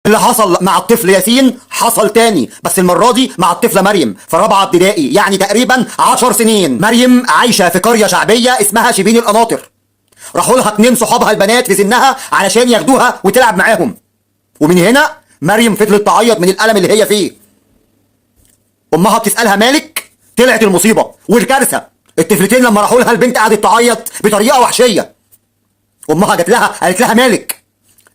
اللي حصل مع الطفل ياسين حصل تاني، بس المرة دي مع الطفلة مريم في رابعة ابتدائي، يعني تقريبا 10 سنين. مريم عايشة في قرية شعبية اسمها شبين القناطر. راحوا لها 2 صحابها البنات في سنها علشان ياخدوها وتلعب معاهم. ومن هنا مريم فضلت تعيط من الألم اللي هي فيه. أمها بتسألها مالك، طلعت المصيبة والكارثة. الطفلتين لما راحوا لها البنت قعدت تعيط بطريقة وحشية. أمها جت لها قالت لها مالك،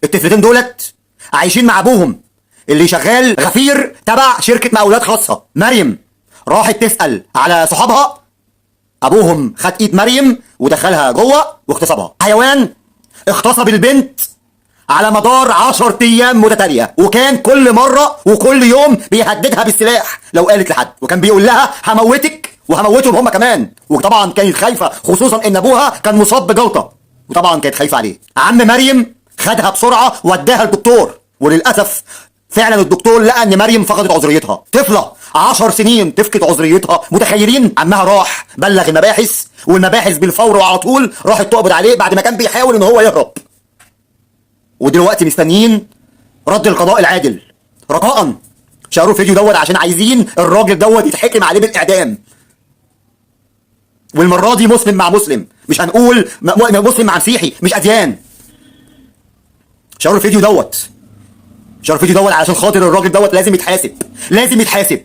الطفلتين دولت عايشين مع ابوهم اللي شغال غفير تبع شركه مقاولات خاصه. مريم راحت تسال على صحابها، ابوهم خد ايد مريم ودخلها جوه واغتصبها. حيوان اغتصب البنت على مدار 10 ايام متتاليه، وكان كل مره وكل يوم بيهددها بالسلاح لو قالت لحد، وكان بيقول لها هموتك وهموتهم هم كمان. وطبعا كانت خايفه، خصوصا ان ابوها كان مصاب بجلطه، وطبعا كانت خايفه عليه. عم مريم خدها بسرعه وداها الدكتور، وللاسف فعلا الدكتور لقى ان مريم فقدت عذريتها. طفله 10 سنين تفقد عذريتها، متخيلين؟ عمها راح بلغ المباحث، والمباحث بالفور وعلى طول راحت تقبض عليه بعد ما كان بيحاول ان هو يهرب. ودلوقتي مستنيين رد القضاء العادل. رجاء شاروا الفيديو دوت عشان عايزين الراجل دوت يتحكم عليه بالاعدام. والمره دي مسلم مع مسلم، مش هنقول مسلم مع مسيحي، مش اديان. شاروا الفيديو دوت، شاروا الفيديو دوت علشان خاطر الراجل دوت لازم يتحاسب، لازم يتحاسب.